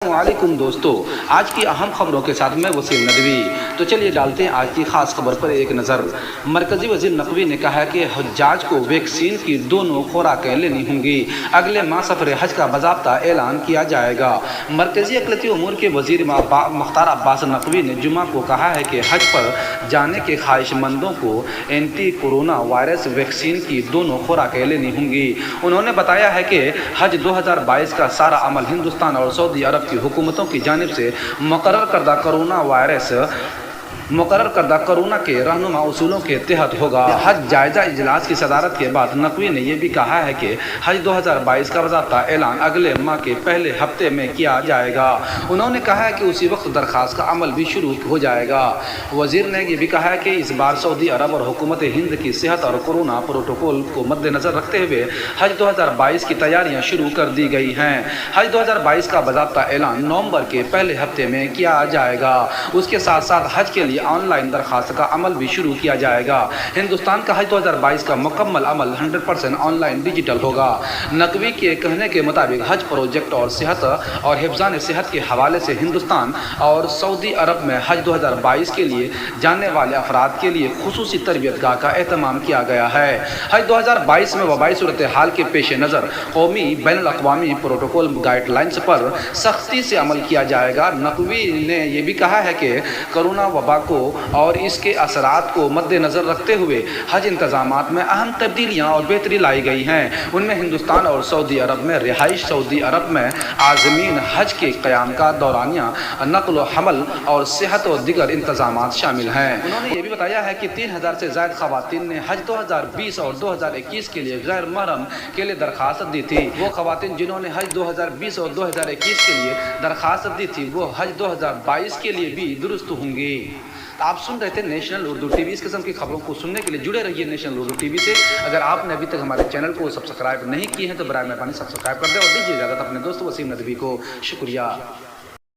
अस्सलाम वालेकुम दोस्तों, आज की अहम खबरों के साथ मैं वसीम नदवी। तो चलिए डालते हैं आज की खास खबर पर एक नज़र। मरकजी वजीर नकवी ने कहा है कि हज्जाज को वैक्सीन की दोनों खुराकें लेनी होंगी। अगले माह सफर हज का बाज़ाब्ता ऐलान किया जाएगा। मरकजी अक़लियती उमूर के वजीर मुख्तार अब्बास नकवी ने जुमा को कहा है कि हज पर जाने के ख्वाहिशमंदों को एंटी कोरोना वायरस वैक्सीन की दोनों खुराकें लेनी होंगी। उन्होंने बताया है कि हज 2022 का सारा अमल हिंदुस्तान और सऊदी अरब की हुकूमतों की जानिब से मुकर्रर करदा कोरोना के रहनुमा उसूलों के तहत होगा। हज जायजा इजलास की सदारत के बाद नकवी ने यह भी कहा है कि हज 2022 का बाज़ाब्ता ऐलान अगले माह के पहले हफ्ते में किया जाएगा। उन्होंने कहा है कि उसी वक्त दरख्वास्त का अमल भी शुरू हो जाएगा। वजीर ने यह भी कहा है कि इस बार सऊदी अरब और हुकूमत हिंद की सेहत और कोरोना प्रोटोकॉल को मद्देनज़र रखते हुए हज 2022 की तैयारियां शुरू कर दी गई हैं। हज 2022 का बाज़ाब्ता ऐलान नवंबर के पहले हफ्ते में किया जाएगा। उसके साथ साथ हज के लिए ऑनलाइन दरखास्त का अमल भी शुरू किया जाएगा। हिंदुस्तान का हज 2022 का मुकम्मल अमल 100% ऑनलाइन डिजिटल होगा। नकवी के कहने के मुताबिक हज प्रोजेक्ट और सेहत और हिफ्ज़ान सेहत के हवाले से हिंदुस्तान और सऊदी अरब में हज 2022 के लिए जाने वाले अफराद के लिए खुसूसी तरबियतगाह का एहतमाम किया गया है। हज 2022 में वबाई सूरत हाल के पेश नज़र कौमी बैनुल-अक़वामी प्रोटोकॉल गाइडलाइंस पर सख्ती से अमल किया जाएगा। नकवी ने यह भी कहा है कि कोरोना वबा को और इसके असरात को मद्देनज़र रखते हुए हज इंतज़ामात में अहम तब्दीलियाँ और बेहतरी लाई गई हैं। उनमें हिंदुस्तान और सऊदी अरब में रिहाइश, सऊदी अरब में आज़मीन हज के क़याम का दौरानिया, नक़्ल व हमल और सेहत और दीगर इंतज़ामात शामिल हैं। उन्होंने ये भी बताया है कि 3000 से ज़ायद ख़वातीन ने हज 2020 और 2021 के लिए गैर महरम के लिए दरख्वास्त दी थी। वो ख़वातीन जिन्होंने हज 2020 और 2021 के लिए दरख्वास्त दी थी वो हज 2022 के लिए भी दुरुस्त होंगी। आप सुन रहे थे नेशनल उर्दू टीवी। इस किस्म की खबरों को सुनने के लिए जुड़े रहिए नेशनल उर्दू टीवी से। अगर आपने अभी तक हमारे चैनल को सब्सक्राइब नहीं किए हैं तो बराए मेहरबानी सब्सक्राइब कर दें और दीजिए इजाज़त अपने दोस्त वसीम नदवी को। शुक्रिया।